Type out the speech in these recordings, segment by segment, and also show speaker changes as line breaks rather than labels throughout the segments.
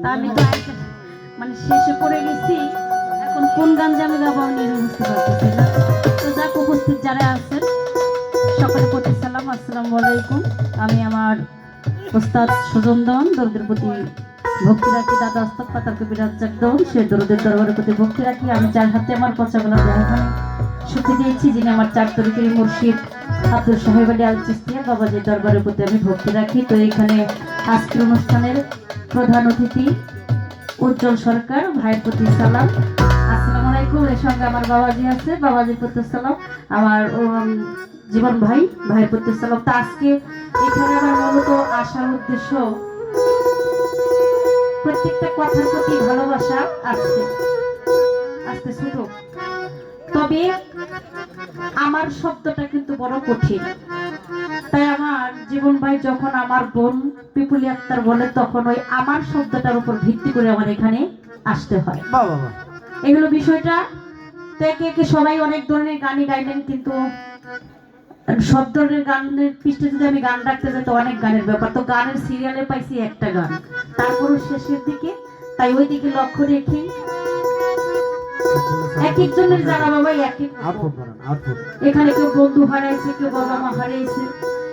তা আমি তো মানে শেষে পড়ে গেছি, এখন কোন গান যে আমি গাবো আমি নিজে বুঝতে পারতেছি না। তো যাক, উপস্থিত যারা আছেন সকলে প্রতি সালাম, আসসালামু আলাইকুম। আমি আমার ওস্তাদ সুজন দেওয়ান দরদের প্রতি ভক্তি রাখি, দাদা ওস্তাদ পাতার কবি রাজ্জাক দেওয়ান সে দরদের দরবারের প্রতি ভক্তি রাখি। আমি চার হাতে আমার পচাগোলা দেখানে সুখী দিয়েছি, যিনি আমার 4 তরিকের মুর্শিদ আব্দুল সাহেব আলী আল চিস্তিয়া বাবাজির দরবারের প্রতি আমি ভক্তি রাখি। তো এখানে আজকের অনুষ্ঠানের প্রধান অতিথি উজ্জ্বল সরকার, ভাইয়ের প্রতি সালাম, আসসালামু আলাইকুম। এর সঙ্গে আমার বাবাজি আছে, বাবাজির প্রতি সালাম। আমার জীবন ভাই, ভাইয়ের প্রতি সালাম। তো আজকে এখানে আমার মূলত আসার উদ্দেশ্য, প্রত্যেকটা কথার প্রতি ভালোবাসা আছে, আজকে ছোট, তবে আমার শব্দটা কিন্তু বড় কঠিন। তাই আমার জীবন ভাই যখন আমার বোন পিপুলি আক্তার বলে, তখন ওই আমার শব্দটার উপর ভিত্তি করে আমার এখানে আসতে হয়। এগুলো বিষয়টা। তো একে একে সবাই অনেক ধরনের গানই গাইলেন, কিন্তু সব ধরনের গানের পৃষ্ঠে যদি আমি গান রাখতে যাই তো অনেক গানের ব্যাপার। তো গানের সিরিয়ালে পাইছি একটা গান, তারপরও শেষের দিকে, তাই ওই দিকে লক্ষ্য রেখে এক একজনের যারা বাবা এক এক, এখানে কেউ বন্ধু হারাইছে, কেউ বাবা মা হারিয়েছে,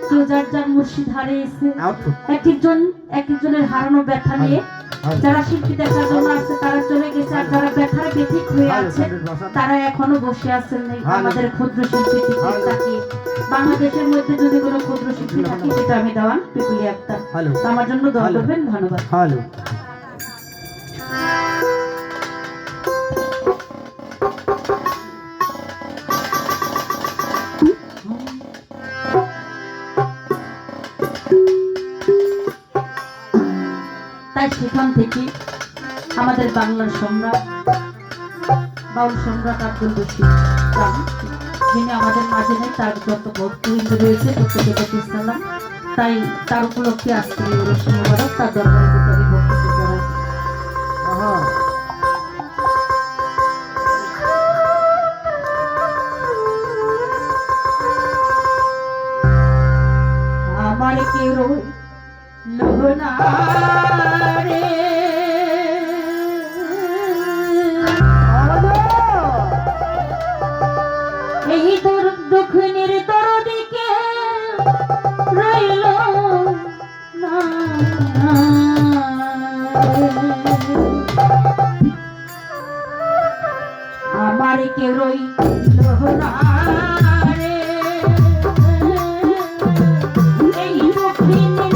কেউ যার যার মুর্শিদ হারিয়েছে, এক একজনের হারানো ব্যথা নিয়ে যারা শিল্পী দেখার জন্য আসছে তারা চলে গেছে, আর যারা ব্যথার ব্যথিক হয়ে আছে তারা এখনো বসে আছেন আমাদের ক্ষুদ্র শিল্পী দিকে তাকিয়ে। বাংলাদেশের মধ্যে যদি কোনো ক্ষুদ্র শিল্পী থাকে সেটা আমি দেওয়ান পিপুলি আক্তার। আমার জন্য দোয়া করবেন, ধন্যবাদ। তাই সেখান থেকে আমাদের বাংলার সম্রাট, বাউল সম্রাট আব্দুল রশিদ খান, যিনি আমাদের মাঝে নেই, তার যত ভক্তবৃন্দ রয়েছে প্রত্যেকের প্রতি সালাম। তাই তার উপলক্ষে আজকে রশি মোবারক, তার দরবারে আমি বক্তব্য করাই। আমার কেউ লোহনা রে, এই দক্ষিণের তর দিকে রইল না, আমার কেউ রইল না রে, এই দক্ষিণের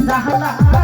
জাহালা